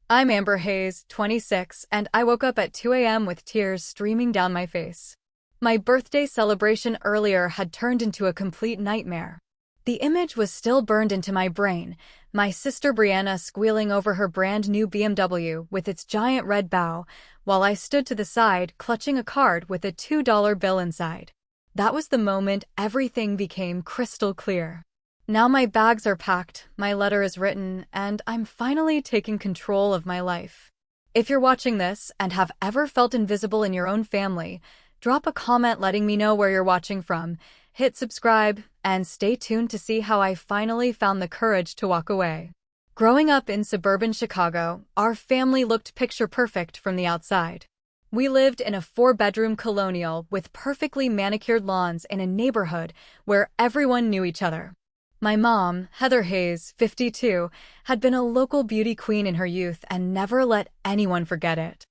I'm Amber Hayes, 26, and I woke up at 2 a.m. with tears streaming down my face. My birthday celebration earlier had turned into a complete nightmare. The image was still burned into my brain, my sister Brianna squealing over her brand new BMW with its giant red bow, while I stood to the side clutching a card with a $2 bill inside. That was the moment everything became crystal clear. Now my bags are packed, my letter is written, and I'm finally taking control of my life. If you're watching this and have ever felt invisible in your own family, drop a comment letting me know where you're watching from, hit subscribe, and stay tuned to see how I finally found the courage to walk away. Growing up in suburban Chicago, our family looked picture perfect from the outside. We lived in a 4-bedroom colonial with perfectly manicured lawns in a neighborhood where everyone knew each other. My mom, Heather Hayes, 52, had been a local beauty queen in her youth and never let anyone forget it.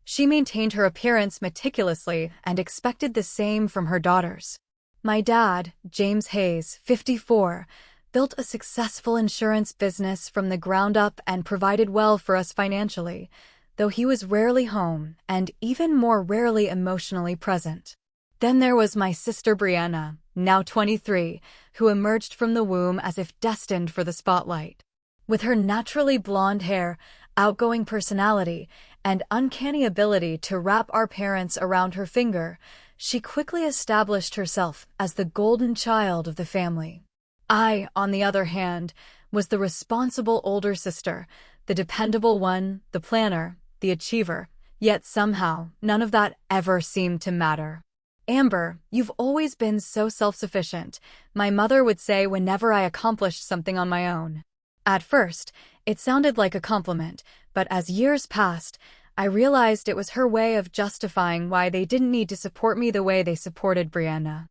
She maintained her appearance meticulously and expected the same from her daughters. My dad, James Hayes, 54, built a successful insurance business from the ground up and provided well for us financially, though he was rarely home and even more rarely emotionally present. Then there was my sister Brianna, now 23, who emerged from the womb as if destined for the spotlight. With her naturally blonde hair, outgoing personality, and uncanny ability to wrap our parents around her finger, she quickly established herself as the golden child of the family. I, on the other hand, was the responsible older sister, the dependable one, the planner, the achiever, yet somehow none of that ever seemed to matter. "Amber, you've always been so self-sufficient," my mother would say whenever I accomplished something on my own. At first, it sounded like a compliment, but as years passed, I realized it was her way of justifying why they didn't need to support me the way they supported Brianna.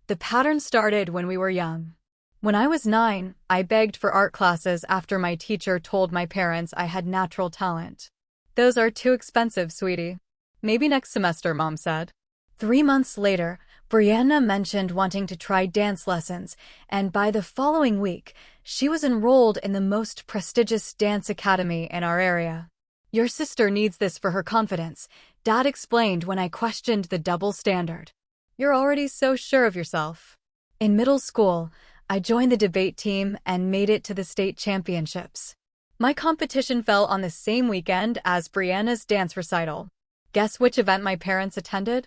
The pattern started when we were young. When I was 9, I begged for art classes after my teacher told my parents I had natural talent. "Those are too expensive, sweetie. Maybe next semester," Mom said. 3 months later, Brianna mentioned wanting to try dance lessons, and by the following week, she was enrolled in the most prestigious dance academy in our area. "Your sister needs this for her confidence," Dad explained when I questioned the double standard. "You're already so sure of yourself." In middle school, I joined the debate team and made it to the state championships. My competition fell on the same weekend as Brianna's dance recital. Guess which event my parents attended?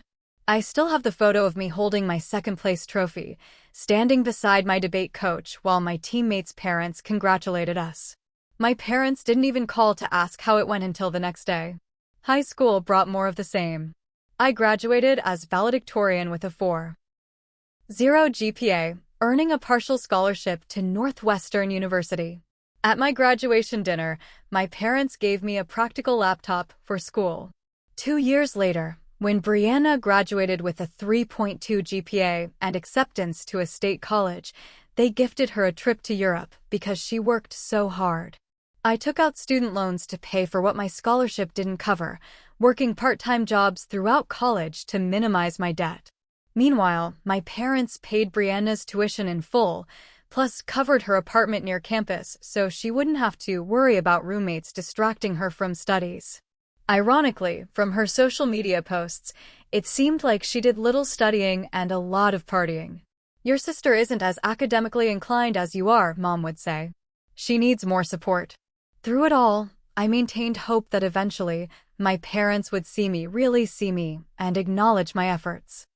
I still have the photo of me holding my second-place trophy, standing beside my debate coach while my teammates' parents congratulated us. My parents didn't even call to ask how it went until the next day. High school brought more of the same. I graduated as valedictorian with a 4.0 GPA, earning a partial scholarship to Northwestern University. At my graduation dinner, my parents gave me a practical laptop for school. 2 years later, when Brianna graduated with a 3.2 GPA and acceptance to a state college, they gifted her a trip to Europe because she worked so hard. I took out student loans to pay for what my scholarship didn't cover, working part-time jobs throughout college to minimize my debt. Meanwhile, my parents paid Brianna's tuition in full, plus covered her apartment near campus so she wouldn't have to worry about roommates distracting her from studies. Ironically, from her social media posts, it seemed like she did little studying and a lot of partying. "Your sister isn't as academically inclined as you are," Mom would say. "She needs more support." Through it all, I maintained hope that eventually, my parents would really see me, and acknowledge my efforts.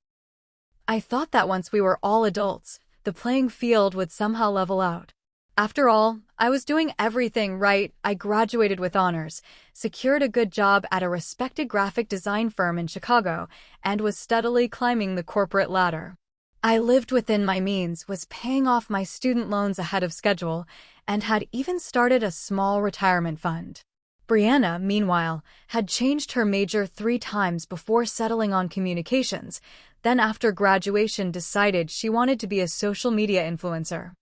I thought that once we were all adults, the playing field would somehow level out. After all, I was doing everything right. I graduated with honors, secured a good job at a respected graphic design firm in Chicago, and was steadily climbing the corporate ladder. I lived within my means, was paying off my student loans ahead of schedule, and had even started a small retirement fund. Brianna, meanwhile, had changed her major 3 times before settling on communications, then after graduation decided she wanted to be a social media influencer.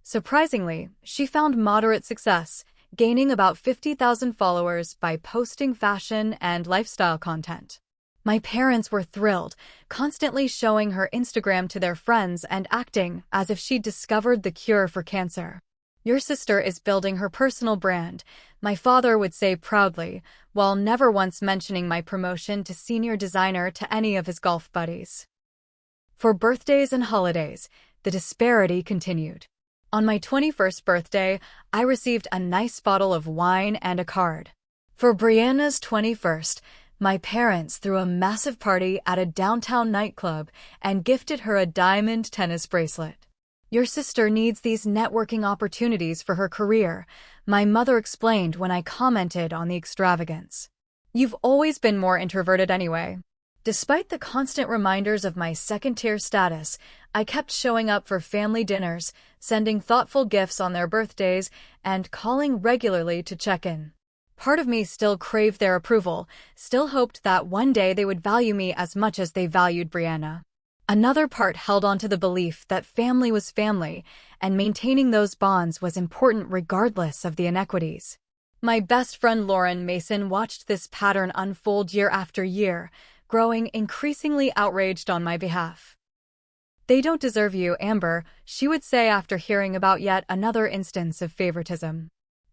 Surprisingly, she found moderate success, gaining about 50,000 followers by posting fashion and lifestyle content. My parents were thrilled, constantly showing her Instagram to their friends and acting as if she'd discovered the cure for cancer. Your sister is building her personal brand, my father would say proudly, while never once mentioning my promotion to senior designer to any of his golf buddies. For birthdays and holidays, the disparity continued. On my 21st birthday, I received a nice bottle of wine and a card. For Brianna's 21st, my parents threw a massive party at a downtown nightclub and gifted her a diamond tennis bracelet. Your sister needs these networking opportunities for her career, my mother explained when I commented on the extravagance. You've always been more introverted anyway. Despite the constant reminders of my second-tier status, I kept showing up for family dinners, sending thoughtful gifts on their birthdays, and calling regularly to check in. Part of me still craved their approval, still hoped that one day they would value me as much as they valued Brianna. Another part held on to the belief that family was family, and maintaining those bonds was important regardless of the inequities. My best friend Lauren Mason watched this pattern unfold year after year, growing increasingly outraged on my behalf. They don't deserve you, Amber, she would say after hearing about yet another instance of favoritism.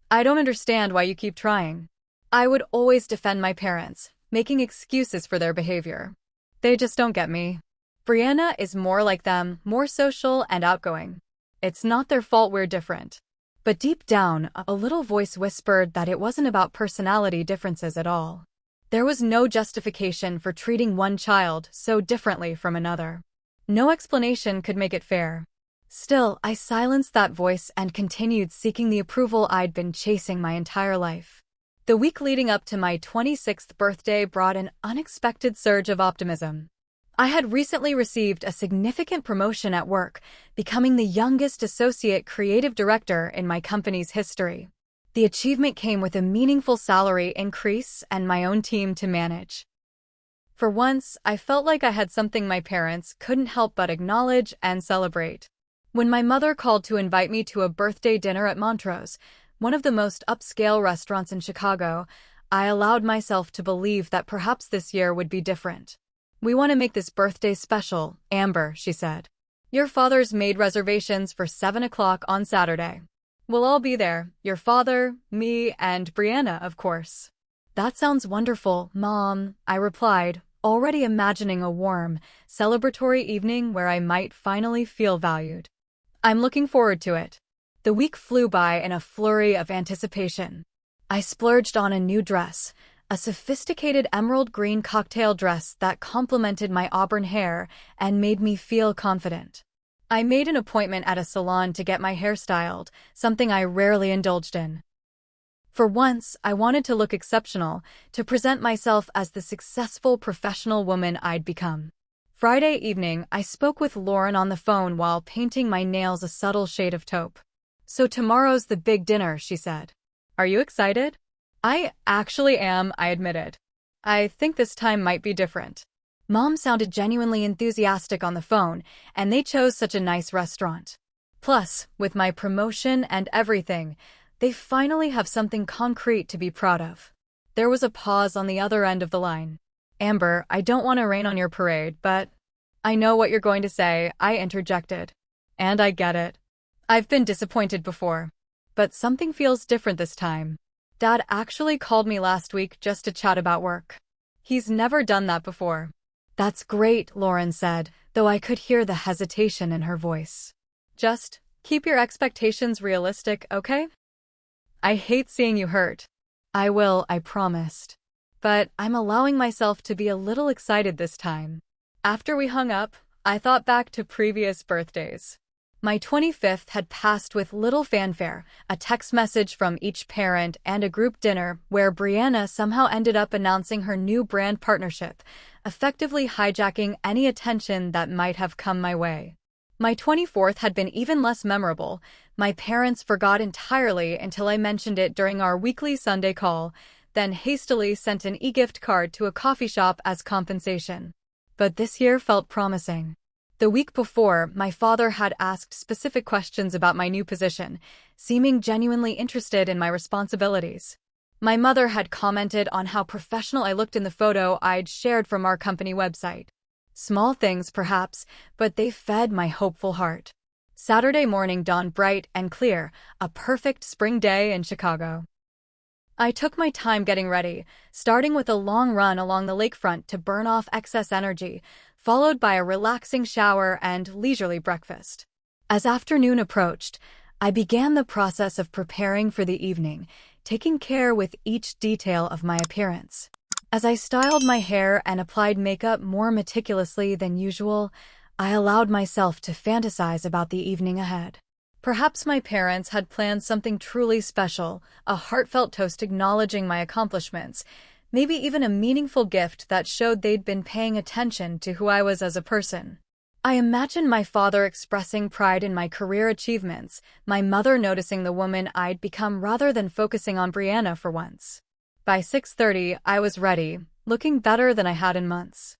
I don't understand why you keep trying. I would always defend my parents, making excuses for their behavior. They just don't get me. Brianna is more like them, more social and outgoing. It's not their fault we're different. But deep down, a little voice whispered that it wasn't about personality differences at all. There was no justification for treating one child so differently from another. No explanation could make it fair. Still, I silenced that voice and continued seeking the approval I'd been chasing my entire life. The week leading up to my 26th birthday brought an unexpected surge of optimism. I had recently received a significant promotion at work, becoming the youngest associate creative director in my company's history. The achievement came with a meaningful salary increase and my own team to manage. For once, I felt like I had something my parents couldn't help but acknowledge and celebrate. When my mother called to invite me to a birthday dinner at Montrose, one of the most upscale restaurants in Chicago, I allowed myself to believe that perhaps this year would be different. We want to make this birthday special, Amber, she said. Your father's made reservations for 7 o'clock on Saturday. We'll all be there, your father, me, and Brianna, of course. That sounds wonderful, Mom, I replied, already imagining a warm, celebratory evening where I might finally feel valued. I'm looking forward to it. The week flew by in a flurry of anticipation. I splurged on a new dress, a sophisticated emerald green cocktail dress that complemented my auburn hair and made me feel confident. I made an appointment at a salon to get my hair styled, something I rarely indulged in. For once, I wanted to look exceptional, to present myself as the successful professional woman I'd become. Friday evening, I spoke with Lauren on the phone while painting my nails a subtle shade of taupe. So tomorrow's the big dinner, she said. Are you excited? I actually am, I admitted. I think this time might be different. Mom sounded genuinely enthusiastic on the phone, and they chose such a nice restaurant. Plus, with my promotion and everything, they finally have something concrete to be proud of. There was a pause on the other end of the line. Amber, I don't want to rain on your parade, but I know what you're going to say, I interjected. And I get it. I've been disappointed before. But something feels different this time. Dad actually called me last week just to chat about work. He's never done that before. That's great, Lauren said, though I could hear the hesitation in her voice. Just keep your expectations realistic, okay? I hate seeing you hurt. I will, I promised. But I'm allowing myself to be a little excited this time. After we hung up, I thought back to previous birthdays. My 25th had passed with little fanfare, a text message from each parent and a group dinner where Brianna somehow ended up announcing her new brand partnership, effectively hijacking any attention that might have come my way. My 24th had been even less memorable. My parents forgot entirely until I mentioned it during our weekly Sunday call, then hastily sent an e-gift card to a coffee shop as compensation. But this year felt promising. The week before, my father had asked specific questions about my new position, seeming genuinely interested in my responsibilities. My mother had commented on how professional I looked in the photo I'd shared from our company website. Small things, perhaps, but they fed my hopeful heart. Saturday morning dawned bright and clear, a perfect spring day in Chicago. I took my time getting ready, starting with a long run along the lakefront to burn off excess energy, followed by a relaxing shower and leisurely breakfast. As afternoon approached, I began the process of preparing for the evening, taking care with each detail of my appearance. As I styled my hair and applied makeup more meticulously than usual, I allowed myself to fantasize about the evening ahead. Perhaps my parents had planned something truly special, a heartfelt toast acknowledging my accomplishments, maybe even a meaningful gift that showed they'd been paying attention to who I was as a person. I imagined my father expressing pride in my career achievements, my mother noticing the woman I'd become rather than focusing on Brianna for once. By 6:30, I was ready, looking better than I had in months.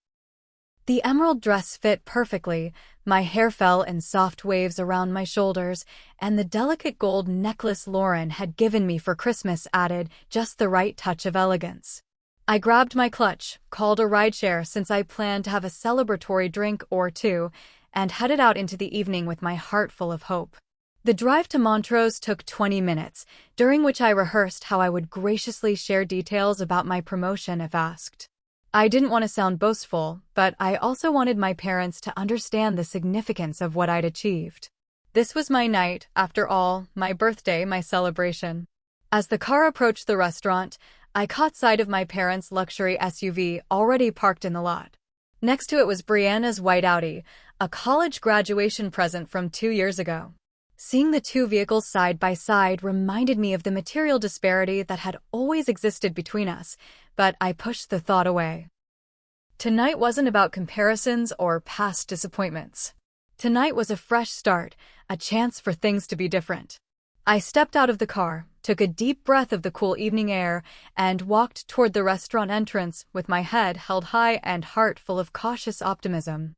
The emerald dress fit perfectly, my hair fell in soft waves around my shoulders, and the delicate gold necklace Lauren had given me for Christmas added just the right touch of elegance. I grabbed my clutch, called a rideshare since I planned to have a celebratory drink or two, and headed out into the evening with my heart full of hope. The drive to Montrose took 20 minutes, during which I rehearsed how I would graciously share details about my promotion if asked. I didn't want to sound boastful, but I also wanted my parents to understand the significance of what I'd achieved. This was my night, after all, my birthday, my celebration. As the car approached the restaurant, I caught sight of my parents' luxury SUV already parked in the lot. Next to it was Brianna's white Audi, a college graduation present from 2 years ago. Seeing the two vehicles side by side reminded me of the material disparity that had always existed between us, but I pushed the thought away. Tonight wasn't about comparisons or past disappointments. Tonight was a fresh start, a chance for things to be different. I stepped out of the car, took a deep breath of the cool evening air, and walked toward the restaurant entrance with my head held high and heart full of cautious optimism.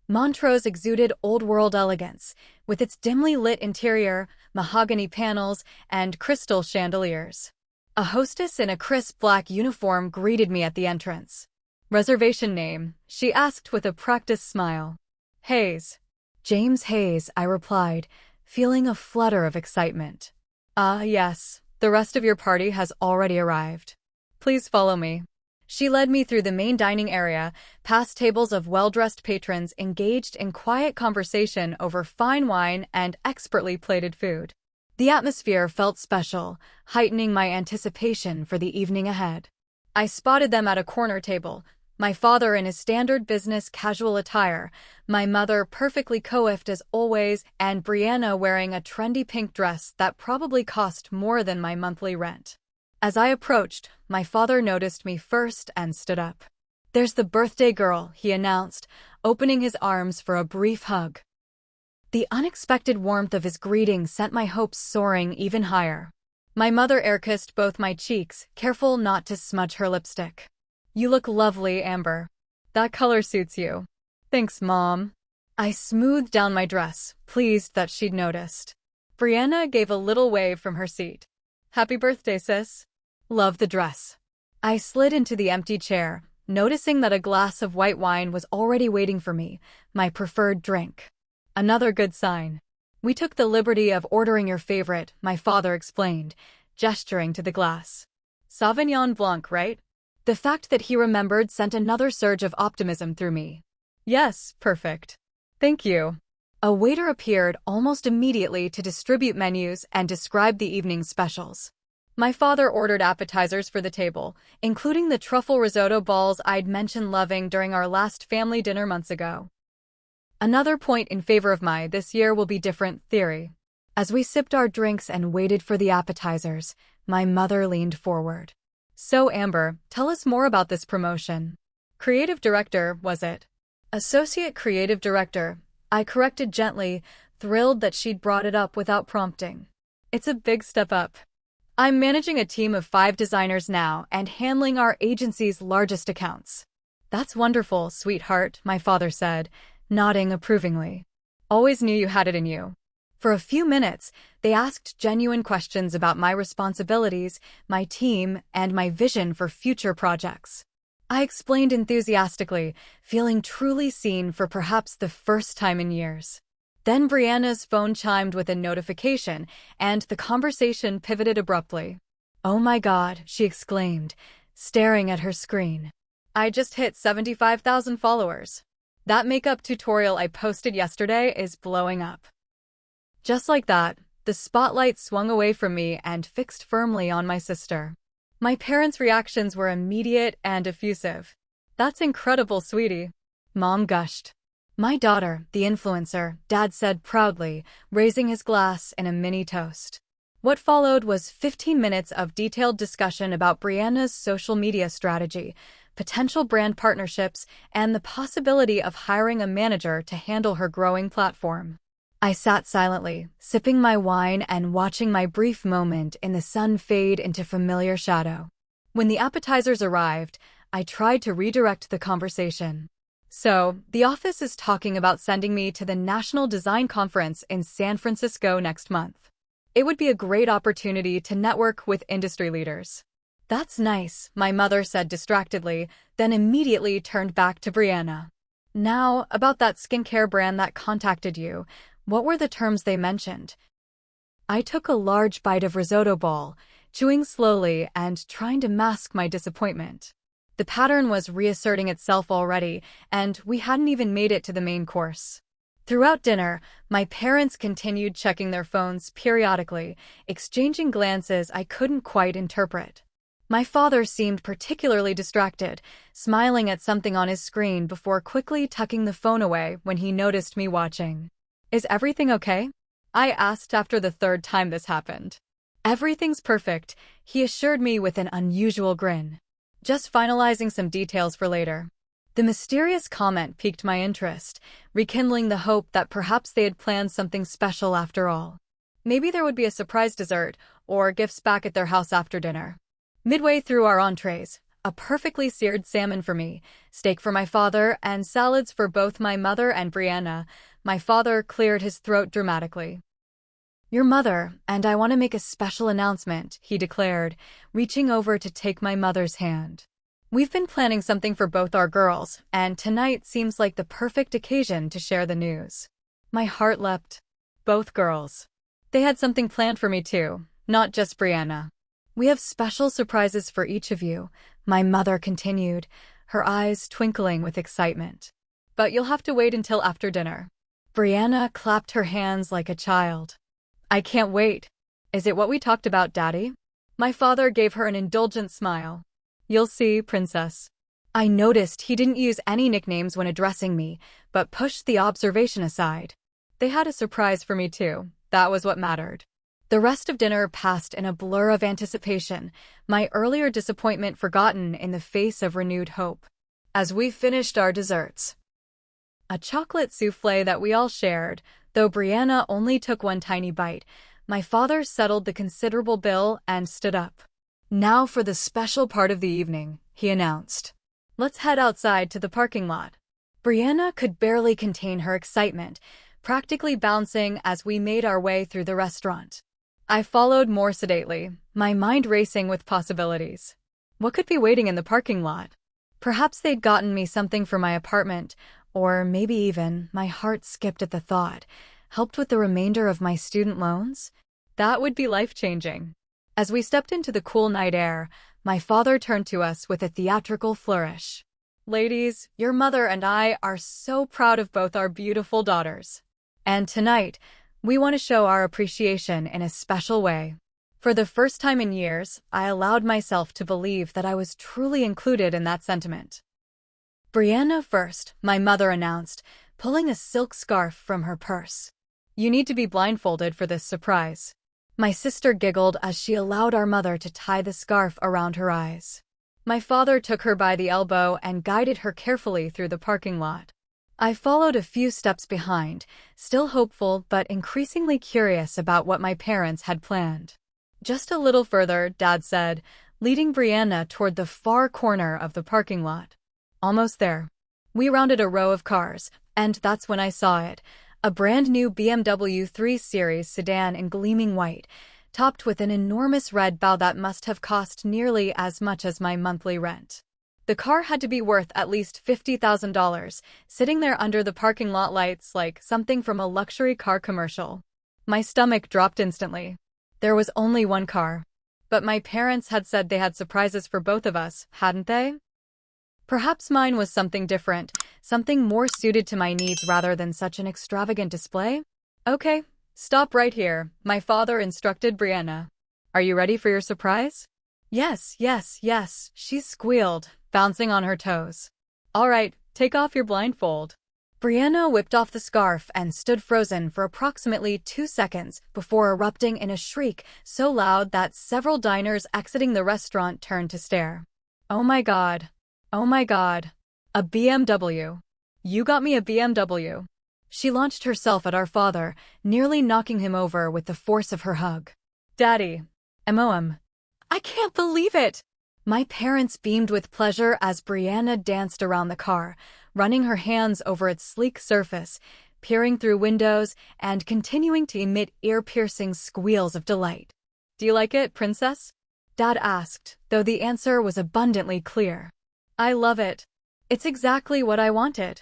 Montrose exuded old-world elegance, with its dimly lit interior, mahogany panels, and crystal chandeliers. A hostess in a crisp black uniform greeted me at the entrance. "Reservation name?" she asked with a practiced smile. "Hayes." "James Hayes," I replied, feeling a flutter of excitement. "Ah, yes, the rest of your party has already arrived. Please follow me." She led me through the main dining area, past tables of well-dressed patrons engaged in quiet conversation over fine wine and expertly plated food. The atmosphere felt special, heightening my anticipation for the evening ahead. I spotted them at a corner table, my father in his standard business casual attire, my mother perfectly coiffed as always, and Brianna wearing a trendy pink dress that probably cost more than my monthly rent. As I approached, my father noticed me first and stood up. "There's the birthday girl," he announced, opening his arms for a brief hug. The unexpected warmth of his greeting sent my hopes soaring even higher. My mother air-kissed both my cheeks, careful not to smudge her lipstick. "You look lovely, Amber. That color suits you." "Thanks, Mom." I smoothed down my dress, pleased that she'd noticed. Brianna gave a little wave from her seat. "Happy birthday, sis." "Love the dress." I slid into the empty chair, noticing that a glass of white wine was already waiting for me, my preferred drink. Another good sign. "We took the liberty of ordering your favorite," my father explained, gesturing to the glass. "Sauvignon Blanc, right?" The fact that he remembered sent another surge of optimism through me. "Yes, perfect. Thank you." A waiter appeared almost immediately to distribute menus and describe the evening's specials. My father ordered appetizers for the table, including the truffle risotto balls I'd mentioned loving during our last family dinner months ago. Another point in favor of my "this year will be different" theory. As we sipped our drinks and waited for the appetizers, my mother leaned forward. "So, Amber, tell us more about this promotion." "Creative director, was it?" "Associate creative director," I corrected gently, thrilled that she'd brought it up without prompting. "It's a big step up. I'm managing a team of 5 designers now and handling our agency's largest accounts." "That's wonderful, sweetheart," my father said, nodding approvingly. "Always knew you had it in you." For a few minutes, they asked genuine questions about my responsibilities, my team, and my vision for future projects. I explained enthusiastically, feeling truly seen for perhaps the first time in years. Then Brianna's phone chimed with a notification, and the conversation pivoted abruptly. "Oh my God," she exclaimed, staring at her screen. "I just hit 75,000 followers. That makeup tutorial I posted yesterday is blowing up." Just like that, the spotlight swung away from me and fixed firmly on my sister. My parents' reactions were immediate and effusive. "That's incredible, sweetie," Mom gushed. "My daughter, the influencer," Dad said proudly, raising his glass in a mini toast. What followed was 15 minutes of detailed discussion about Brianna's social media strategy, potential brand partnerships, and the possibility of hiring a manager to handle her growing platform. I sat silently, sipping my wine and watching my brief moment in the sun fade into familiar shadow. When the appetizers arrived, I tried to redirect the conversation. "So, the office is talking about sending me to the National Design Conference in San Francisco next month. It would be a great opportunity to network with industry leaders." "That's nice," my mother said distractedly, then immediately turned back to Brianna. "Now, about that skincare brand that contacted you, what were the terms they mentioned?" I took a large bite of risotto bowl, chewing slowly and trying to mask my disappointment. The pattern was reasserting itself already, and we hadn't even made it to the main course. Throughout dinner, my parents continued checking their phones periodically, exchanging glances I couldn't quite interpret. My father seemed particularly distracted, smiling at something on his screen before quickly tucking the phone away when he noticed me watching. "Is everything okay?" I asked after the third time this happened. "Everything's perfect," he assured me with an unusual grin. "Just finalizing some details for later." The mysterious comment piqued my interest, rekindling the hope that perhaps they had planned something special after all. Maybe there would be a surprise dessert or gifts back at their house after dinner. Midway through our entrees, a perfectly seared salmon for me, steak for my father, and salads for both my mother and Brianna, my father cleared his throat dramatically. "Your mother, and I want to make a special announcement," he declared, reaching over to take my mother's hand. "We've been planning something for both our girls, and tonight seems like the perfect occasion to share the news." My heart leapt. Both girls. They had something planned for me too, not just Brianna. "We have special surprises for each of you," my mother continued, her eyes twinkling with excitement. "But you'll have to wait until after dinner." Brianna clapped her hands like a child. "I can't wait. Is it what we talked about, Daddy?" My father gave her an indulgent smile. "You'll see, Princess." I noticed he didn't use any nicknames when addressing me, but pushed the observation aside. They had a surprise for me too. That was what mattered. The rest of dinner passed in a blur of anticipation, my earlier disappointment forgotten in the face of renewed hope. As we finished our desserts, a chocolate souffle that we all shared, though Brianna only took one tiny bite, my father settled the considerable bill and stood up. "Now for the special part of the evening," he announced. "Let's head outside to the parking lot." Brianna could barely contain her excitement, practically bouncing as we made our way through the restaurant. I followed more sedately, my mind racing with possibilities. What could be waiting in the parking lot? Perhaps they'd gotten me something for my apartment, or maybe even, my heart skipped at the thought, helped with the remainder of my student loans? That would be life-changing. As we stepped into the cool night air, my father turned to us with a theatrical flourish. "Ladies, your mother and I are so proud of both our beautiful daughters. And tonight, we want to show our appreciation in a special way." For the first time in years, I allowed myself to believe that I was truly included in that sentiment. "Brianna first," my mother announced, pulling a silk scarf from her purse. "You need to be blindfolded for this surprise." My sister giggled as she allowed our mother to tie the scarf around her eyes. My father took her by the elbow and guided her carefully through the parking lot. I followed a few steps behind, still hopeful but increasingly curious about what my parents had planned. "Just a little further," Dad said, leading Brianna toward the far corner of the parking lot. "Almost there." We rounded a row of cars, and that's when I saw it. A brand new BMW 3 Series sedan in gleaming white, topped with an enormous red bow that must have cost nearly as much as my monthly rent. The car had to be worth at least $50,000, sitting there under the parking lot lights like something from a luxury car commercial. My stomach dropped instantly. There was only one car. But my parents had said they had surprises for both of us, hadn't they? Perhaps mine was something different, something more suited to my needs rather than such an extravagant display? Okay, stop right here, my father instructed Brianna. Are you ready for your surprise? Yes, yes, yes, she squealed, bouncing on her toes. All right, take off your blindfold. Brianna whipped off the scarf and stood frozen for approximately 2 seconds before erupting in a shriek so loud that several diners exiting the restaurant turned to stare. Oh my god. Oh my god. A BMW. You got me a BMW. She launched herself at our father, nearly knocking him over with the force of her hug. Daddy. MOM. I can't believe it! My parents beamed with pleasure as Brianna danced around the car, running her hands over its sleek surface, peering through windows, and continuing to emit ear-piercing squeals of delight. Do you like it, princess? Dad asked, though the answer was abundantly clear. I love it. It's exactly what I wanted.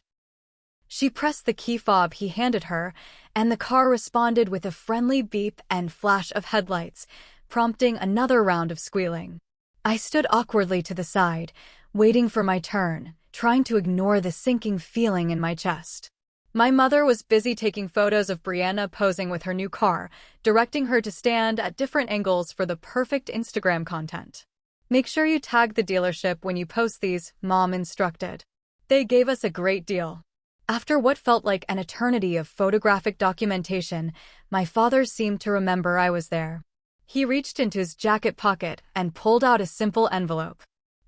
She pressed the key fob he handed her, and the car responded with a friendly beep and flash of headlights, prompting another round of squealing. I stood awkwardly to the side, waiting for my turn, trying to ignore the sinking feeling in my chest. My mother was busy taking photos of Brianna posing with her new car, directing her to stand at different angles for the perfect Instagram content. Make sure you tag the dealership when you post these, Mom instructed. They gave us a great deal. After what felt like an eternity of photographic documentation, my father seemed to remember I was there. He reached into his jacket pocket and pulled out a simple envelope.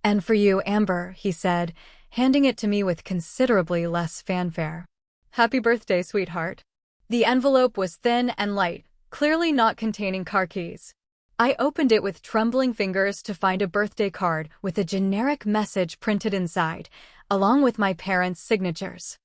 And for you, Amber, he said, handing it to me with considerably less fanfare. Happy birthday, sweetheart. The envelope was thin and light, clearly not containing car keys. I opened it with trembling fingers to find a birthday card with a generic message printed inside, along with my parents' signatures.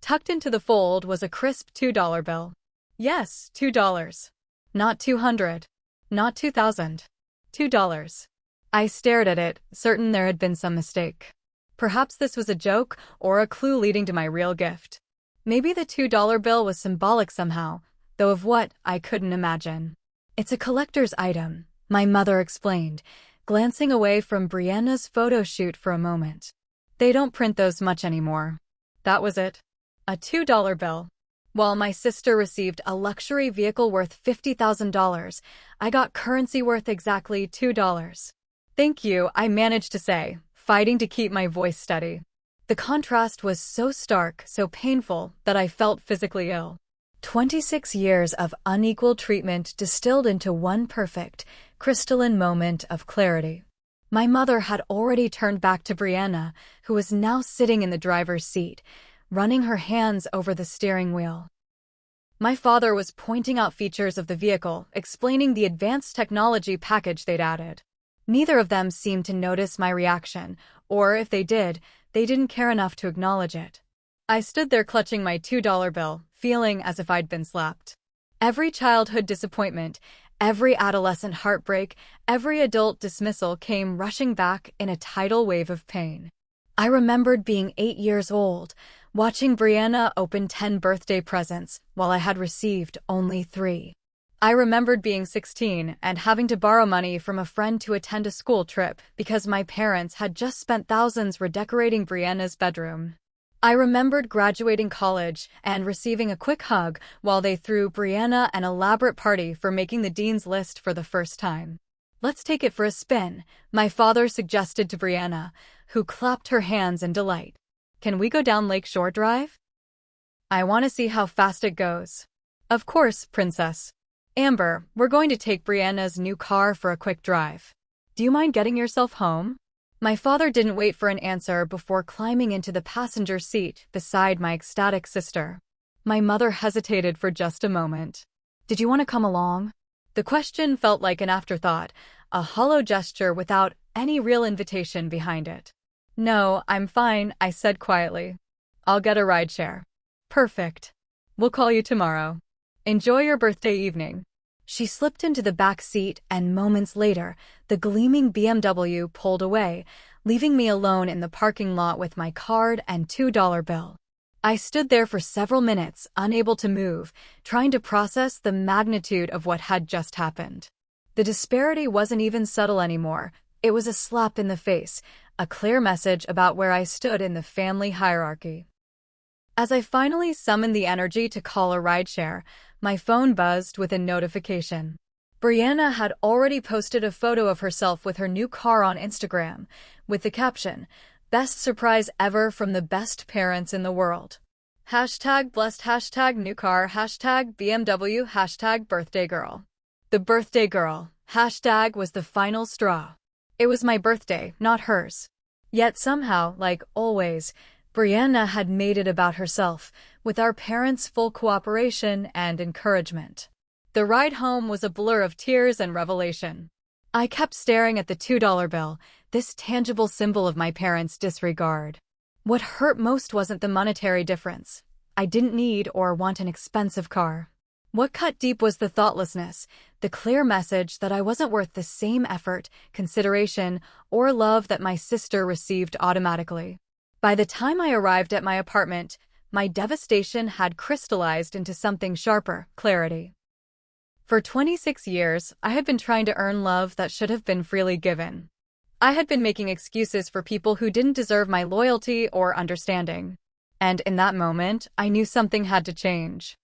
Tucked into the fold was a crisp $2 bill. Yes, $2. Not 200. Not 2,000. $2. I stared at it, certain there had been some mistake. Perhaps this was a joke or a clue leading to my real gift. Maybe the $2 bill was symbolic somehow, though of what, I couldn't imagine. It's a collector's item, my mother explained, glancing away from Brianna's photo shoot for a moment. They don't print those much anymore. That was it. A $2 bill. While my sister received a luxury vehicle worth $50,000, I got currency worth exactly $2. Thank you, I managed to say, fighting to keep my voice steady. The contrast was so stark, so painful, that I felt physically ill. 26 years of unequal treatment distilled into one perfect, crystalline moment of clarity. My mother had already turned back to Brianna, who was now sitting in the driver's seat, running her hands over the steering wheel. My father was pointing out features of the vehicle, explaining the advanced technology package they'd added. Neither of them seemed to notice my reaction, or if they did, they didn't care enough to acknowledge it. I stood there clutching my $2 bill, feeling as if I'd been slapped. Every childhood disappointment, every adolescent heartbreak, every adult dismissal came rushing back in a tidal wave of pain. I remembered being 8 years old, watching Brianna open 10 birthday presents while I had received only 3. I remembered being 16 and having to borrow money from a friend to attend a school trip because my parents had just spent thousands redecorating Brianna's bedroom. I remembered graduating college and receiving a quick hug while they threw Brianna an elaborate party for making the dean's list for the first time. Let's take it for a spin, my father suggested to Brianna, who clapped her hands in delight. Can we go down Lakeshore Drive? I want to see how fast it goes. Of course, princess. Amber, we're going to take Brianna's new car for a quick drive. Do you mind getting yourself home? My father didn't wait for an answer before climbing into the passenger seat beside my ecstatic sister. My mother hesitated for just a moment. Did you want to come along? The question felt like an afterthought, a hollow gesture without any real invitation behind it. No, I'm fine, I said quietly. I'll get a rideshare. Perfect. We'll call you tomorrow. Enjoy your birthday evening. She slipped into the back seat and moments later, the gleaming BMW pulled away, leaving me alone in the parking lot with my card and $2 bill. I stood there for several minutes, unable to move, trying to process the magnitude of what had just happened. The disparity wasn't even subtle anymore. It was a slap in the face, a clear message about where I stood in the family hierarchy. As I finally summoned the energy to call a rideshare, my phone buzzed with a notification. Brianna had already posted a photo of herself with her new car on Instagram, with the caption, "Best surprise ever from the best parents in the world. Hashtag blessed, hashtag new car, hashtag BMW, hashtag birthday girl." The birthday girl hashtag was the final straw. It was my birthday, not hers. Yet somehow, like always, Brianna had made it about herself, with our parents' full cooperation and encouragement. The ride home was a blur of tears and revelation. I kept staring at the $2 bill, this tangible symbol of my parents' disregard. What hurt most wasn't the monetary difference. I didn't need or want an expensive car. What cut deep was the thoughtlessness, the clear message that I wasn't worth the same effort, consideration, or love that my sister received automatically. By the time I arrived at my apartment, my devastation had crystallized into something sharper, clarity. For 26 years, I had been trying to earn love that should have been freely given. I had been making excuses for people who didn't deserve my loyalty or understanding. And in that moment, I knew something had to change.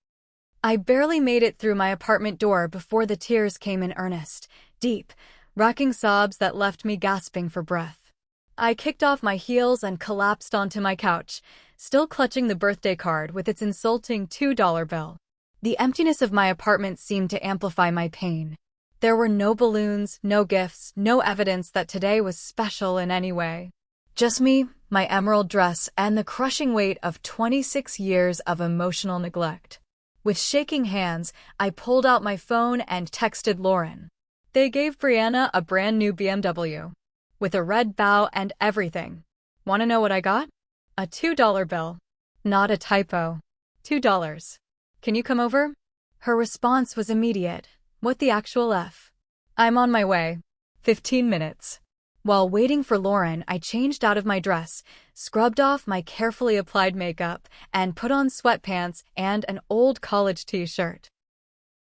I barely made it through my apartment door before the tears came in earnest, deep, racking sobs that left me gasping for breath. I kicked off my heels and collapsed onto my couch, still clutching the birthday card with its insulting $2 bill. The emptiness of my apartment seemed to amplify my pain. There were no balloons, no gifts, no evidence that today was special in any way. Just me, my emerald dress, and the crushing weight of 26 years of emotional neglect. With shaking hands, I pulled out my phone and texted Lauren. They gave Brianna a brand new BMW. With a red bow and everything. Want to know what I got? A $2 bill. Not a typo. $2. Can you come over? Her response was immediate. What the actual F? I'm on my way. 15 minutes. While waiting for Lauren, I changed out of my dress, scrubbed off my carefully applied makeup, and put on sweatpants and an old college t-shirt.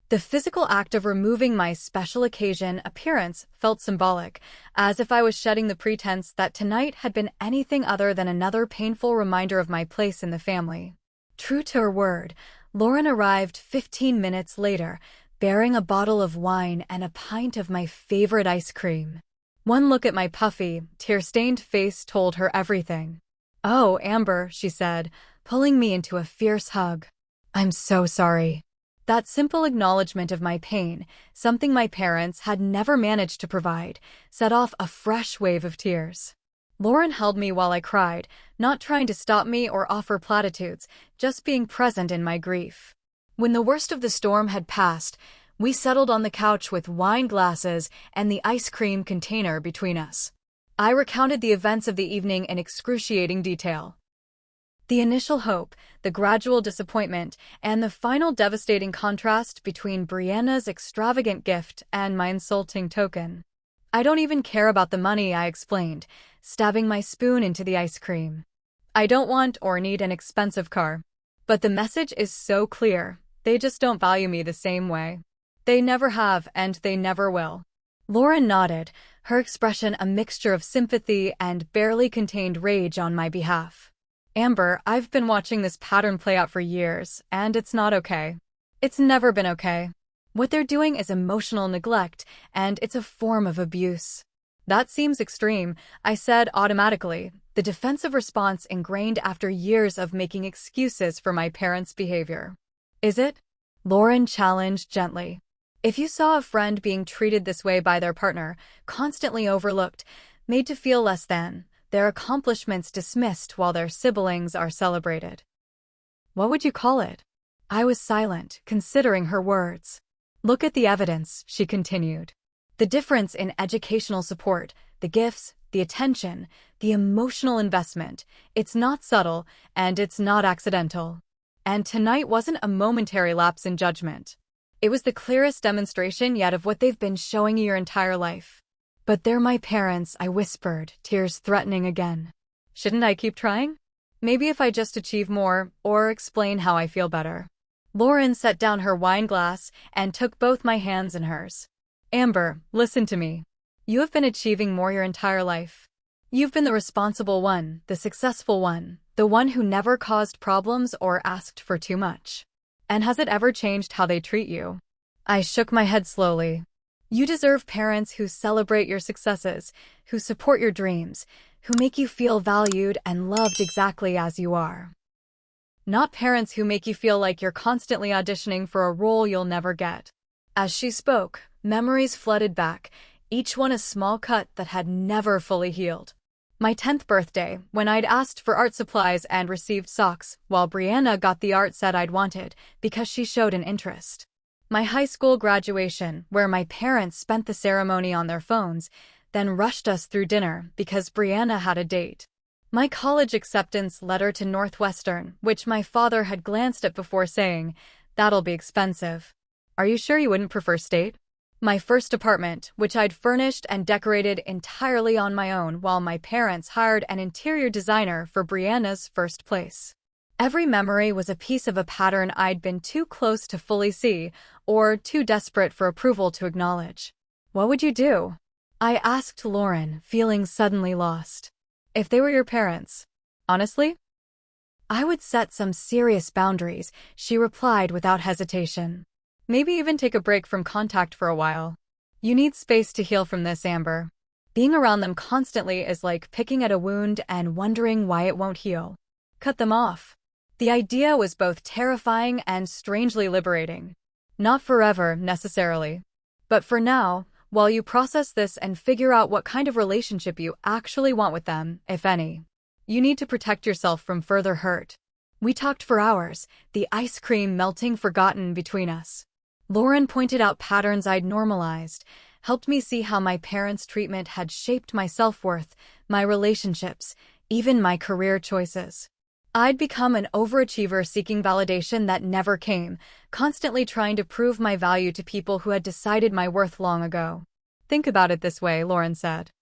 The physical act of removing my special occasion appearance felt symbolic, as if I was shedding the pretense that tonight had been anything other than another painful reminder of my place in the family. True to her word, Lauren arrived 15 minutes later, bearing a bottle of wine and a pint of my favorite ice cream. One look at my puffy, tear-stained face told her everything. "Oh, Amber," she said, pulling me into a fierce hug. "I'm so sorry." That simple acknowledgement of my pain, something my parents had never managed to provide, set off a fresh wave of tears. Lauren held me while I cried, not trying to stop me or offer platitudes, just being present in my grief. When the worst of the storm had passed, we settled on the couch with wine glasses and the ice cream container between us. I recounted the events of the evening in excruciating detail. The initial hope, the gradual disappointment, and the final devastating contrast between Brianna's extravagant gift and my insulting token. "I don't even care about the money," I explained, stabbing my spoon into the ice cream. "I don't want or need an expensive car. But the message is so clear. They just don't value me the same way. They never have, and they never will." Lauren nodded, her expression a mixture of sympathy and barely contained rage on my behalf. "Amber, I've been watching this pattern play out for years, and it's not okay. It's never been okay. What they're doing is emotional neglect, and it's a form of abuse." "That seems extreme," I said automatically, the defensive response ingrained after years of making excuses for my parents' behavior. "Is it?" Lauren challenged gently. "If you saw a friend being treated this way by their partner, constantly overlooked, made to feel less than, their accomplishments dismissed while their siblings are celebrated, what would you call it?" I was silent, considering her words. "Look at the evidence," she continued. "The difference in educational support, the gifts, the attention, the emotional investment. It's not subtle, and it's not accidental. And tonight wasn't a momentary lapse in judgment. It was the clearest demonstration yet of what they've been showing you your entire life. "But they're my parents," I whispered, tears threatening again. "Shouldn't I keep trying? Maybe if I just achieve more, or explain how I feel better." Lauren set down her wine glass and took both my hands in hers. "Amber, listen to me. You have been achieving more your entire life. You've been the responsible one, the successful one, the one who never caused problems or asked for too much. And has it ever changed how they treat you?" I shook my head slowly. "You deserve parents who celebrate your successes, who support your dreams, who make you feel valued and loved exactly as you are. Not parents who make you feel like you're constantly auditioning for a role you'll never get." As she spoke, memories flooded back, each one a small cut that had never fully healed. My 10th birthday, when I'd asked for art supplies and received socks, while Brianna got the art set I'd wanted because she showed an interest. My high school graduation, where my parents spent the ceremony on their phones, then rushed us through dinner because Brianna had a date. My college acceptance letter to Northwestern, which my father had glanced at before saying, "That'll be expensive. Are you sure you wouldn't prefer state?" My first apartment, which I'd furnished and decorated entirely on my own while my parents hired an interior designer for Brianna's first place. Every memory was a piece of a pattern I'd been too close to fully see, or too desperate for approval to acknowledge. "What would you do?" I asked Lauren, feeling suddenly lost. "If they were your parents?" "Honestly?" "I would set some serious boundaries," she replied without hesitation. "Maybe even take a break from contact for a while. You need space to heal from this, Amber. Being around them constantly is like picking at a wound and wondering why it won't heal. Cut them off." The idea was both terrifying and strangely liberating. Not forever, necessarily. But for now, while you process this and figure out what kind of relationship you actually want with them, if any, you need to protect yourself from further hurt. We talked for hours, the ice cream melting forgotten between us. Lauren pointed out patterns I'd normalized, helped me see how my parents' treatment had shaped my self-worth, my relationships, even my career choices. I'd become an overachiever seeking validation that never came, constantly trying to prove my value to people who had decided my worth long ago. "Think about it this way," Lauren said.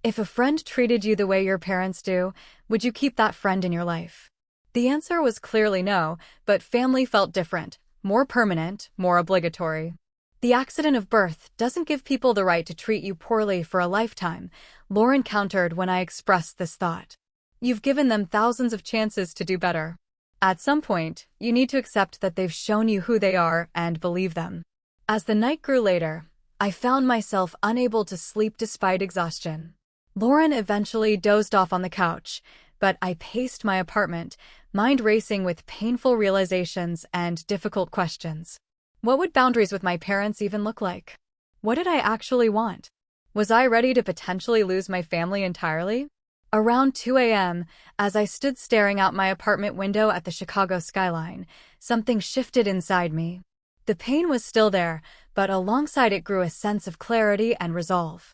"If a friend treated you the way your parents do, would you keep that friend in your life?" The answer was clearly no, but family felt different, more permanent, more obligatory. "The accident of birth doesn't give people the right to treat you poorly for a lifetime," Lauren countered when I expressed this thought. "You've given them thousands of chances to do better. At some point, you need to accept that they've shown you who they are and believe them." As the night grew later, I found myself unable to sleep despite exhaustion. Lauren eventually dozed off on the couch, but I paced my apartment, mind racing with painful realizations and difficult questions. What would boundaries with my parents even look like? What did I actually want? Was I ready to potentially lose my family entirely? Around 2 a.m., as I stood staring out my apartment window at the Chicago skyline, something shifted inside me. The pain was still there, but alongside it grew a sense of clarity and resolve.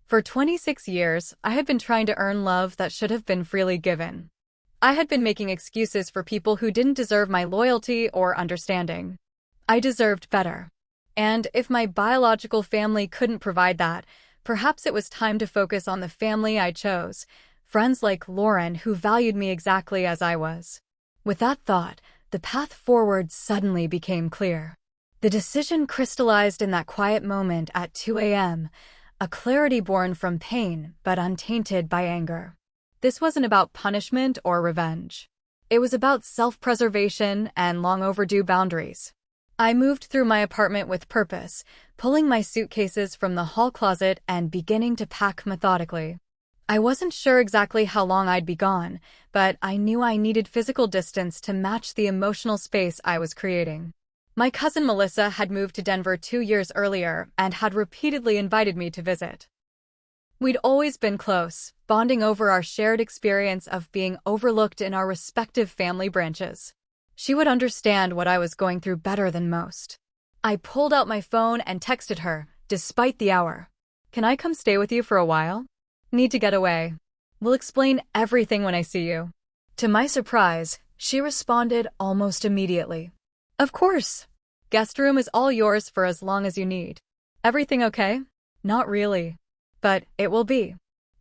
For 26 years, I had been trying to earn love that should have been freely given. I had been making excuses for people who didn't deserve my loyalty or understanding. I deserved better. And if my biological family couldn't provide that, perhaps it was time to focus on the family I chose, friends like Lauren who valued me exactly as I was. With that thought, the path forward suddenly became clear. The decision crystallized in that quiet moment at 2 a.m., a clarity born from pain but untainted by anger. This wasn't about punishment or revenge. It was about self-preservation and long-overdue boundaries. I moved through my apartment with purpose, pulling my suitcases from the hall closet and beginning to pack methodically. I wasn't sure exactly how long I'd be gone, but I knew I needed physical distance to match the emotional space I was creating. My cousin Melissa had moved to Denver 2 years earlier and had repeatedly invited me to visit. We'd always been close, bonding over our shared experience of being overlooked in our respective family branches. She would understand what I was going through better than most. I pulled out my phone and texted her, despite the hour. "Can I come stay with you for a while? Need to get away. We'll explain everything when I see you." To my surprise, she responded almost immediately. "Of course. Guest room is all yours for as long as you need." "Everything okay?" "Not really. but it will be.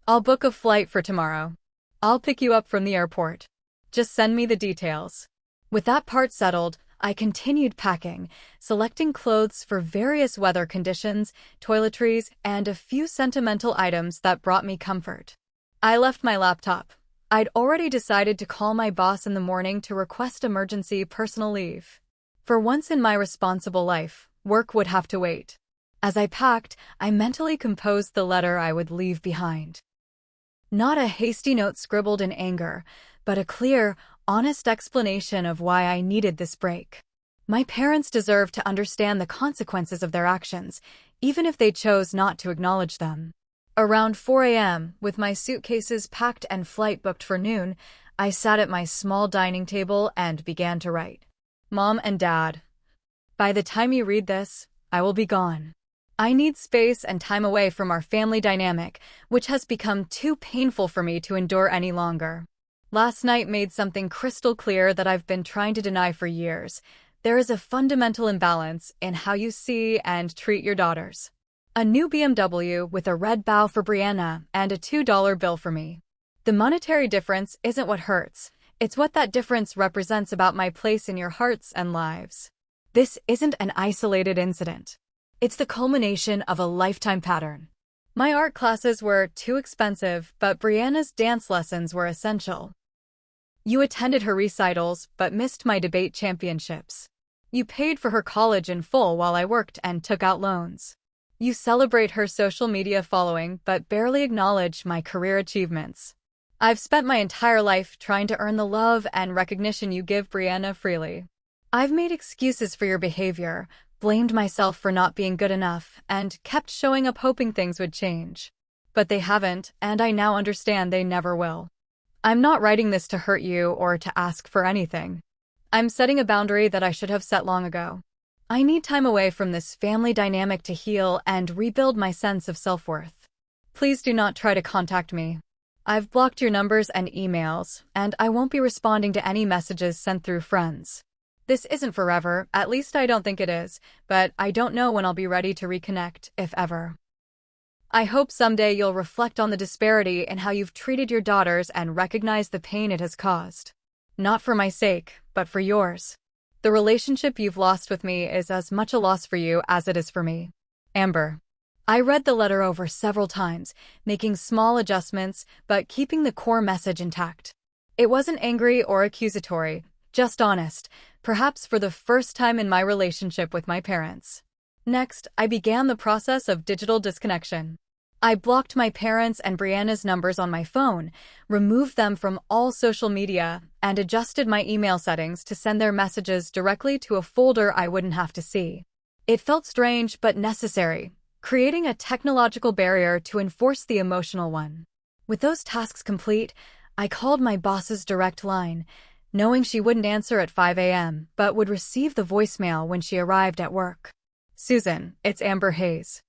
I'll book a flight for tomorrow. I'll pick you up from the airport. Just send me the details. With that part settled, I continued packing, selecting clothes for various weather conditions, toiletries, and a few sentimental items that brought me comfort. I left my laptop. I'd already decided to call my boss in the morning to request emergency personal leave. For once in my responsible life, work would have to wait. As I packed, I mentally composed the letter I would leave behind. Not a hasty note scribbled in anger, but a clear, honest explanation of why I needed this break. My parents deserve to understand the consequences of their actions, even if they chose not to acknowledge them. Around 4 a.m., with my suitcases packed and flight booked for noon, I sat at my small dining table and began to write. Mom and Dad, by the time you read this, I will be gone. I need space and time away from our family dynamic, which has become too painful for me to endure any longer. Last night made something crystal clear that I've been trying to deny for years. There is a fundamental imbalance in how you see and treat your daughters. A new BMW with a red bow for Brianna and a $2 bill for me. The monetary difference isn't what hurts. It's what that difference represents about my place in your hearts and lives. This isn't an isolated incident. It's the culmination of a lifetime pattern. My art classes were too expensive, but Brianna's dance lessons were essential. You attended her recitals, but missed my debate championships. You paid for her college in full while I worked and took out loans. You celebrate her social media following, but barely acknowledge my career achievements. I've spent my entire life trying to earn the love and recognition you give Brianna freely. I've made excuses for your behavior, blamed myself for not being good enough, and kept showing up hoping things would change. But they haven't, and I now understand they never will. I'm not writing this to hurt you or to ask for anything. I'm setting a boundary that I should have set long ago. I need time away from this family dynamic to heal and rebuild my sense of self-worth. Please do not try to contact me. I've blocked your numbers and emails, and I won't be responding to any messages sent through friends. This isn't forever, at least I don't think it is, but I don't know when I'll be ready to reconnect, if ever. I hope someday you'll reflect on the disparity in how you've treated your daughters and recognize the pain it has caused. Not for my sake, but for yours. The relationship you've lost with me is as much a loss for you as it is for me. Amber. I read the letter over several times, making small adjustments, but keeping the core message intact. It wasn't angry or accusatory, just honest, perhaps for the first time in my relationship with my parents. Next, I began the process of digital disconnection. I blocked my parents' and Brianna's numbers on my phone, removed them from all social media, and adjusted my email settings to send their messages directly to a folder I wouldn't have to see. It felt strange but necessary, creating a technological barrier to enforce the emotional one. With those tasks complete, I called my boss's direct line, knowing she wouldn't answer at 5 a.m. but would receive the voicemail when she arrived at work. Susan, it's Amber Hayes.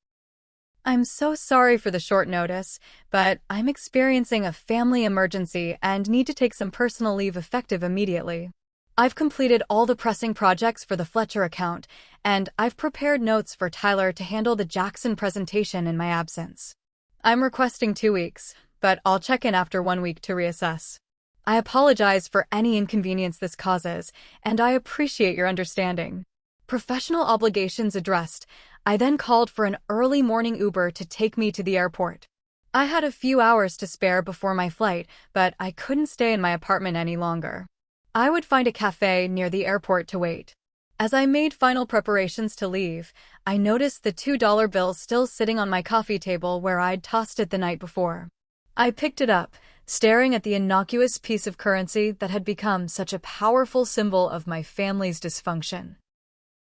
I'm so sorry for the short notice, but I'm experiencing a family emergency and need to take some personal leave effective immediately. I've completed all the pressing projects for the Fletcher account, and I've prepared notes for Tyler to handle the Jackson presentation in my absence. I'm requesting 2 weeks, but I'll check in after 1 week to reassess. I apologize for any inconvenience this causes, and I appreciate your understanding. Professional obligations addressed, I then called for an early morning Uber to take me to the airport. I had a few hours to spare before my flight, but I couldn't stay in my apartment any longer. I would find a cafe near the airport to wait. As I made final preparations to leave, I noticed the $2 bill still sitting on my coffee table where I'd tossed it the night before. I picked it up, staring at the innocuous piece of currency that had become such a powerful symbol of my family's dysfunction.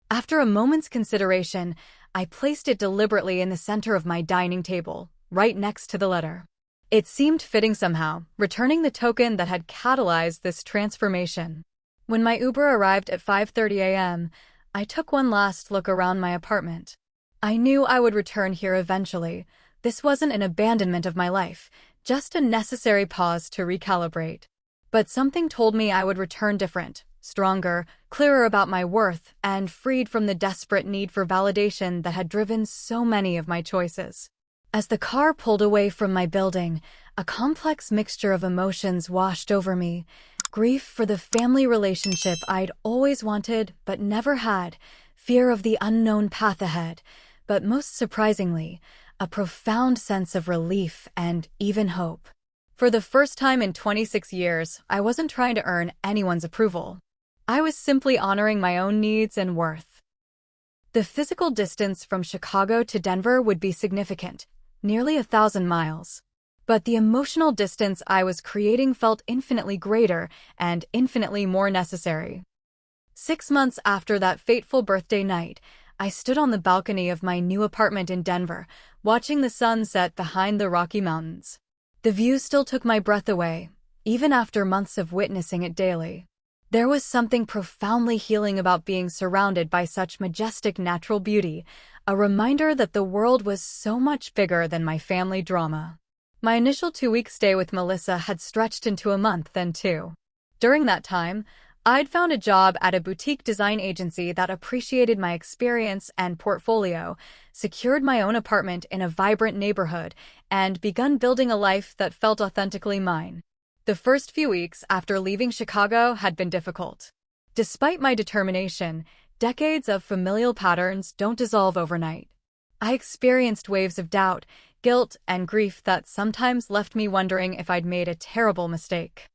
After a moment's consideration, I placed it deliberately in the center of my dining table, right next to the letter. It seemed fitting somehow, returning the token that had catalyzed this transformation. When my Uber arrived at 5:30 a.m., I took one last look around my apartment. I knew I would return here eventually. This wasn't an abandonment of my life, just a necessary pause to recalibrate. But something told me I would return different, stronger, clearer about my worth, and freed from the desperate need for validation that had driven so many of my choices. As the car pulled away from my building, a complex mixture of emotions washed over me. Grief for the family relationship I'd always wanted but never had, fear of the unknown path ahead, but most surprisingly, a profound sense of relief and even hope. For the first time in 26 years, I wasn't trying to earn anyone's approval. I was simply honoring my own needs and worth. The physical distance from Chicago to Denver would be significant, nearly 1,000 miles. But the emotional distance I was creating felt infinitely greater and infinitely more necessary. 6 months after that fateful birthday night, I stood on the balcony of my new apartment in Denver, watching the sun set behind the Rocky Mountains. The view still took my breath away, even after months of witnessing it daily. There was something profoundly healing about being surrounded by such majestic natural beauty, a reminder that the world was so much bigger than my family drama. My initial 2-week stay with Melissa had stretched into a month, then 2. During that time, I'd found a job at a boutique design agency that appreciated my experience and portfolio, secured my own apartment in a vibrant neighborhood, and begun building a life that felt authentically mine. The first few weeks after leaving Chicago had been difficult. Despite my determination, decades of familial patterns don't dissolve overnight. I experienced waves of doubt, guilt, and grief that sometimes left me wondering if I'd made a terrible mistake.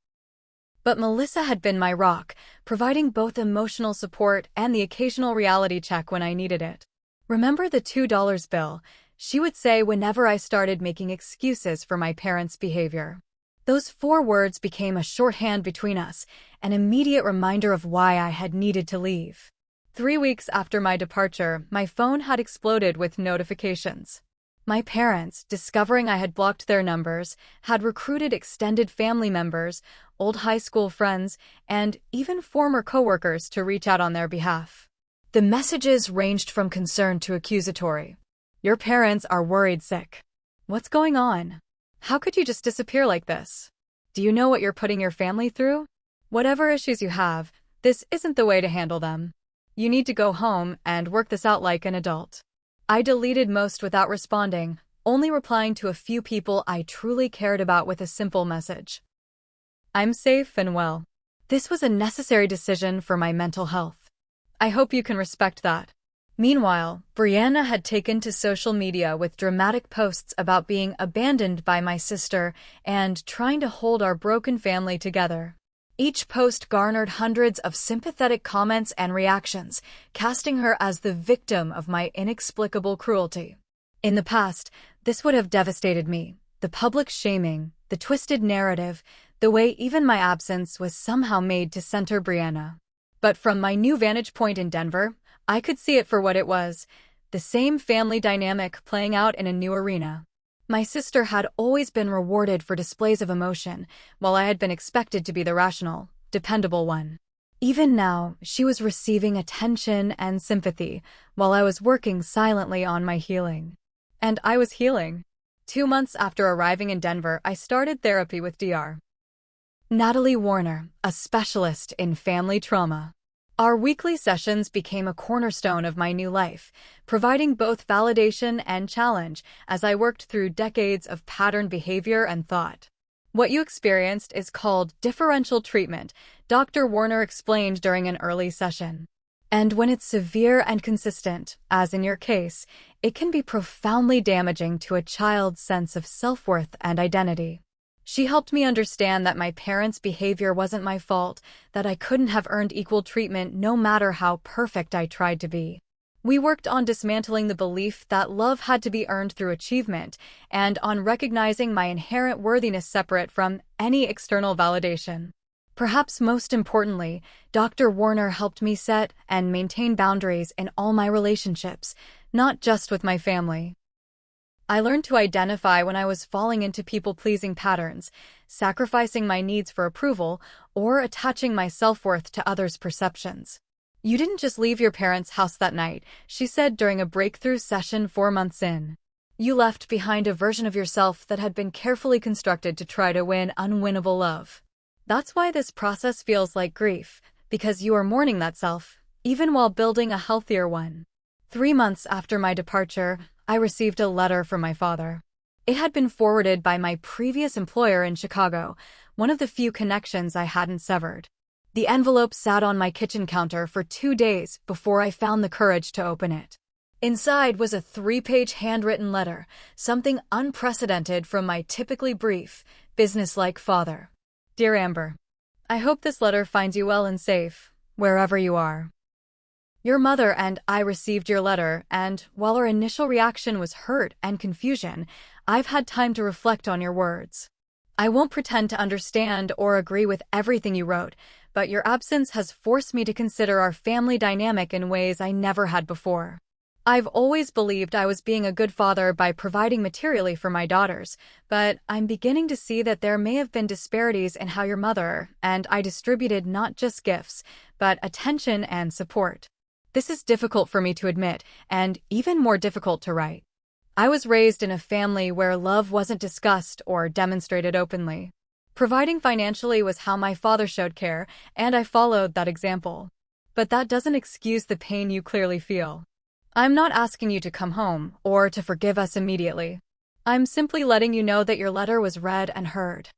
But Melissa had been my rock, providing both emotional support and the occasional reality check when I needed it. "Remember the $2 bill?" she would say whenever I started making excuses for my parents' behavior. Those 4 words became a shorthand between us, an immediate reminder of why I had needed to leave. 3 weeks after my departure, my phone had exploded with notifications. My parents, discovering I had blocked their numbers, had recruited extended family members, old high school friends, and even former coworkers to reach out on their behalf. The messages ranged from concern to accusatory. "Your parents are worried sick. What's going on? How could you just disappear like this? Do you know what you're putting your family through? Whatever issues you have, this isn't the way to handle them. You need to go home and work this out like an adult." I deleted most without responding, only replying to a few people I truly cared about with a simple message. "I'm safe and well." This was a necessary decision for my mental health. I hope you can respect that. Meanwhile, Brianna had taken to social media with dramatic posts about being abandoned by my sister and trying to hold our broken family together. Each post garnered hundreds of sympathetic comments and reactions, casting her as the victim of my inexplicable cruelty. In the past, this would have devastated me. The public shaming, the twisted narrative, the way even my absence was somehow made to center Brianna. But from my new vantage point in Denver, I could see it for what it was, the same family dynamic playing out in a new arena. My sister had always been rewarded for displays of emotion, while I had been expected to be the rational, dependable one. Even now, she was receiving attention and sympathy, while I was working silently on my healing. And I was healing. 2 months after arriving in Denver, I started therapy with Dr. Natalie Warner, a specialist in family trauma. Our weekly sessions became a cornerstone of my new life, providing both validation and challenge as I worked through decades of patterned behavior and thought. "What you experienced is called differential treatment," Dr. Warner explained during an early session. "And when it's severe and consistent, as in your case, it can be profoundly damaging to a child's sense of self-worth and identity." She helped me understand that my parents' behavior wasn't my fault, that I couldn't have earned equal treatment no matter how perfect I tried to be. We worked on dismantling the belief that love had to be earned through achievement, and on recognizing my inherent worthiness separate from any external validation. Perhaps most importantly, Dr. Warner helped me set and maintain boundaries in all my relationships, not just with my family. I learned to identify when I was falling into people-pleasing patterns, sacrificing my needs for approval, or attaching my self-worth to others' perceptions. "You didn't just leave your parents' house that night," she said during a breakthrough session 4 months in. "You left behind a version of yourself that had been carefully constructed to try to win unwinnable love. That's why this process feels like grief, because you are mourning that self, even while building a healthier one." 3 months after my departure, I received a letter from my father. It had been forwarded by my previous employer in Chicago, one of the few connections I hadn't severed. The envelope sat on my kitchen counter for 2 days before I found the courage to open it. Inside was a 3-page handwritten letter, something unprecedented from my typically brief, businesslike father. Dear Amber, I hope this letter finds you well and safe, wherever you are. Your mother and I received your letter, and while our initial reaction was hurt and confusion, I've had time to reflect on your words. I won't pretend to understand or agree with everything you wrote, but your absence has forced me to consider our family dynamic in ways I never had before. I've always believed I was being a good father by providing materially for my daughters, but I'm beginning to see that there may have been disparities in how your mother and I distributed not just gifts, but attention and support. This is difficult for me to admit, and even more difficult to write. I was raised in a family where love wasn't discussed or demonstrated openly. Providing financially was how my father showed care, and I followed that example. But that doesn't excuse the pain you clearly feel. I'm not asking you to come home or to forgive us immediately. I'm simply letting you know that your letter was read and heard.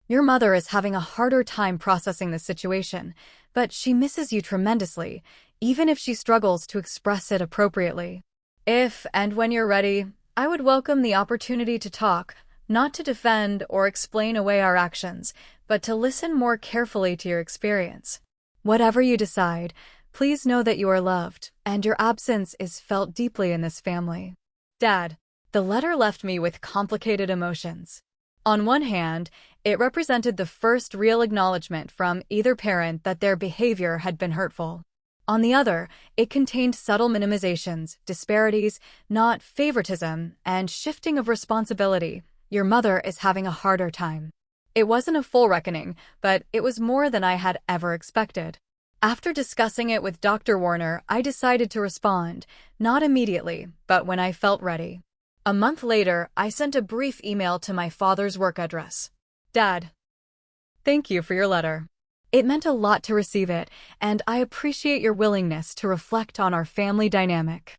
Your mother is having a harder time processing this situation, but she misses you tremendously, even if she struggles to express it appropriately. If and when you're ready, I would welcome the opportunity to talk, not to defend or explain away our actions, but to listen more carefully to your experience. Whatever you decide, please know that you are loved, and your absence is felt deeply in this family. Dad. The letter left me with complicated emotions. On one hand, it represented the first real acknowledgement from either parent that their behavior had been hurtful. On the other, it contained subtle minimizations, disparities, not favoritism, and shifting of responsibility. Your mother is having a harder time. It wasn't a full reckoning, but it was more than I had ever expected. After discussing it with Dr. Warner, I decided to respond, not immediately, but when I felt ready. A month later, I sent a brief email to my father's work address. Dad, thank you for your letter. It meant a lot to receive it, and I appreciate your willingness to reflect on our family dynamic.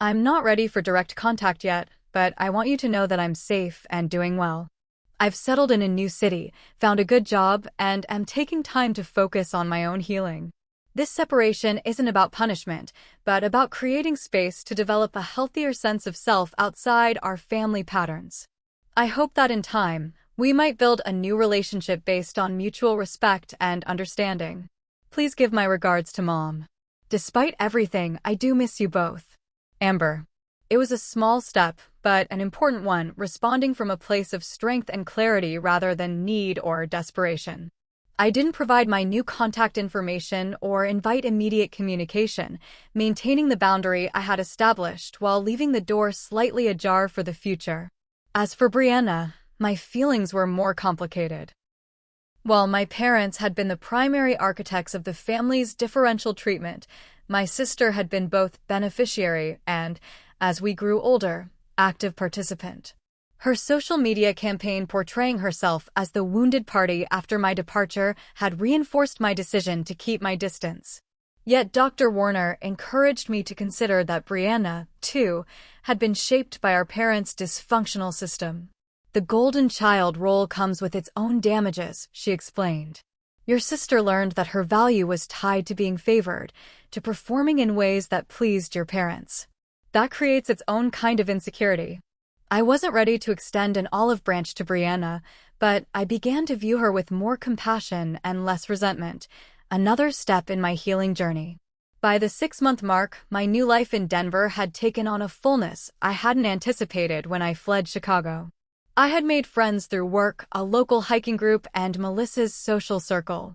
I'm not ready for direct contact yet, but I want you to know that I'm safe and doing well. I've settled in a new city, found a good job, and am taking time to focus on my own healing. This separation isn't about punishment, but about creating space to develop a healthier sense of self outside our family patterns. I hope that in time, we might build a new relationship based on mutual respect and understanding. Please give my regards to Mom. Despite everything, I do miss you both. Amber. It was a small step, but an important one, responding from a place of strength and clarity rather than need or desperation. I didn't provide my new contact information or invite immediate communication, maintaining the boundary I had established while leaving the door slightly ajar for the future. As for Brianna, my feelings were more complicated. While my parents had been the primary architects of the family's differential treatment, my sister had been both beneficiary and, as we grew older, active participant. Her social media campaign portraying herself as the wounded party after my departure had reinforced my decision to keep my distance. Yet Dr. Warner encouraged me to consider that Brianna, too, had been shaped by our parents' dysfunctional system. The golden child role comes with its own damages, she explained. Your sister learned that her value was tied to being favored, to performing in ways that pleased your parents. That creates its own kind of insecurity. I wasn't ready to extend an olive branch to Brianna, but I began to view her with more compassion and less resentment, another step in my healing journey. By the 6-month mark, my new life in Denver had taken on a fullness I hadn't anticipated when I fled Chicago. I had made friends through work, a local hiking group, and Melissa's social circle.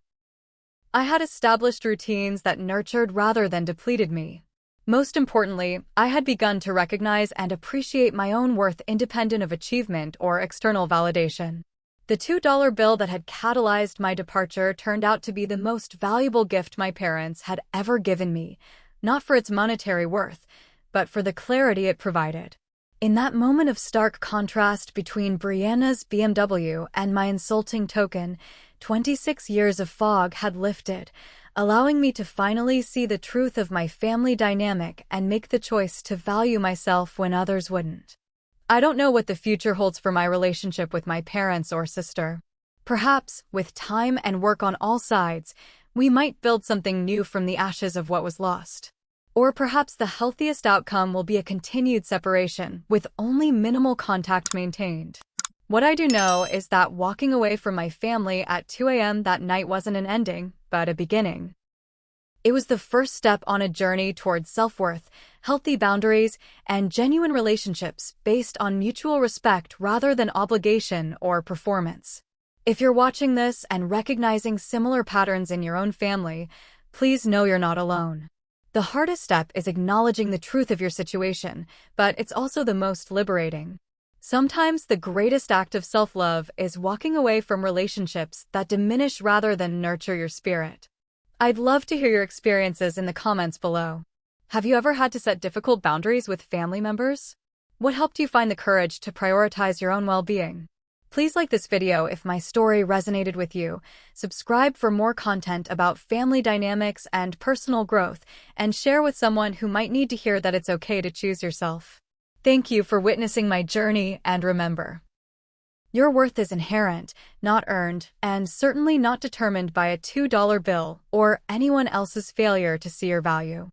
I had established routines that nurtured rather than depleted me. Most importantly, I had begun to recognize and appreciate my own worth independent of achievement or external validation. The $2 bill that had catalyzed my departure turned out to be the most valuable gift my parents had ever given me, not for its monetary worth, but for the clarity it provided. In that moment of stark contrast between Brianna's BMW and my insulting token, 26 years of fog had lifted, allowing me to finally see the truth of my family dynamic and make the choice to value myself when others wouldn't. I don't know what the future holds for my relationship with my parents or sister. Perhaps, with time and work on all sides, we might build something new from the ashes of what was lost. Or perhaps the healthiest outcome will be a continued separation, with only minimal contact maintained. What I do know is that walking away from my family at 2 a.m. that night wasn't an ending, but a beginning. It was the first step on a journey towards self-worth, healthy boundaries, and genuine relationships based on mutual respect rather than obligation or performance. If you're watching this and recognizing similar patterns in your own family, please know you're not alone. The hardest step is acknowledging the truth of your situation, but it's also the most liberating. Sometimes the greatest act of self-love is walking away from relationships that diminish rather than nurture your spirit. I'd love to hear your experiences in the comments below. Have you ever had to set difficult boundaries with family members? What helped you find the courage to prioritize your own well-being? Please like this video if my story resonated with you, subscribe for more content about family dynamics and personal growth, and share with someone who might need to hear that it's okay to choose yourself. Thank you for witnessing my journey, and remember, your worth is inherent, not earned, and certainly not determined by a $2 bill or anyone else's failure to see your value.